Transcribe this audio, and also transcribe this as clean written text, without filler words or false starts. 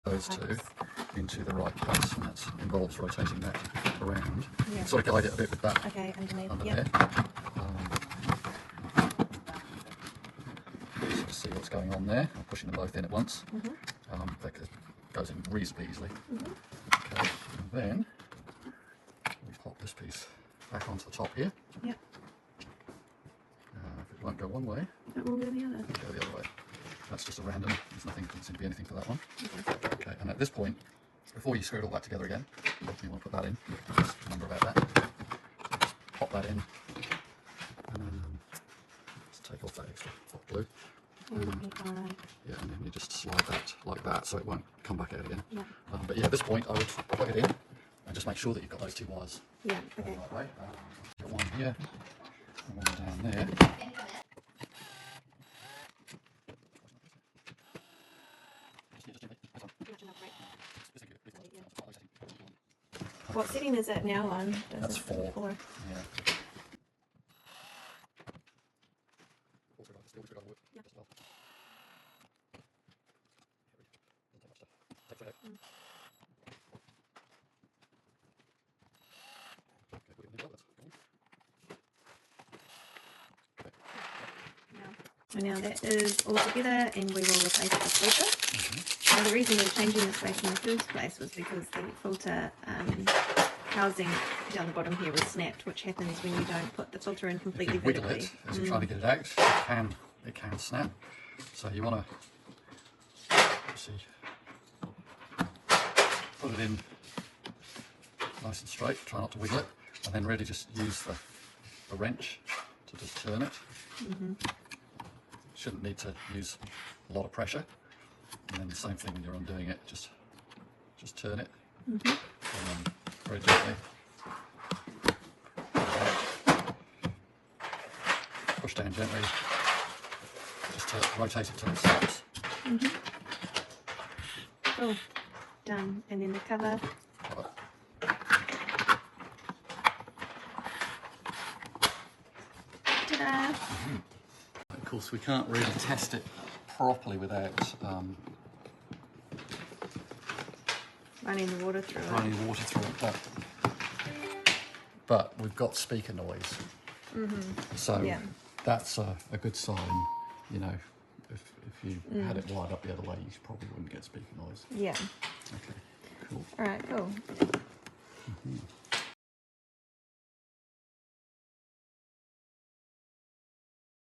those two into the right place, and that involves rotating that around. Yeah. Sort of guide it a bit with that underneath. under Yep. there. Just to see what's going on there. I'm pushing them both in at once. That goes in reasonably easily. Okay, and then we pop this piece back onto the top here. Yep. If it won't go one way, It will go the other. it'll go the other way. That's just a random. Doesn't seem to be anything for that one. Okay. Okay, and at this point, before you screw all that together again, you want to put that in. Just remember about that. So just pop that in, and then just take off that extra hot glue. Yeah, and then you just slide that like that, so it won't come back out again. Yeah. But yeah, at this point, I would plug it in and just make sure that you've got those two wires. Yeah. Okay. The right way. Got one here and one down there. What setting is it now on? That's 4. Yeah. So now that is all together, and we will replace the filter. Now the reason we're changing the space in the first place was because the filter housing down the bottom here was snapped, which happens when you don't put the filter in completely Wiggle vertically. it as you're trying to get it out. It can snap. So you want to put it in nice and straight. Try not to wiggle it, and then really just use the wrench to just turn it. Shouldn't need to use a lot of pressure. And then the same thing when you're undoing it. Just turn it. And then very gently push down gently, just to rotate it till it stops. Cool. Done. And then the cover. Ta-da! Of course, we can't really test it properly without Running the water through it. But we've got speaker noise. So that's a good sign. You know, if you had it wired up the other way, you probably wouldn't get speaker noise. Yeah. Okay, cool. All right, cool.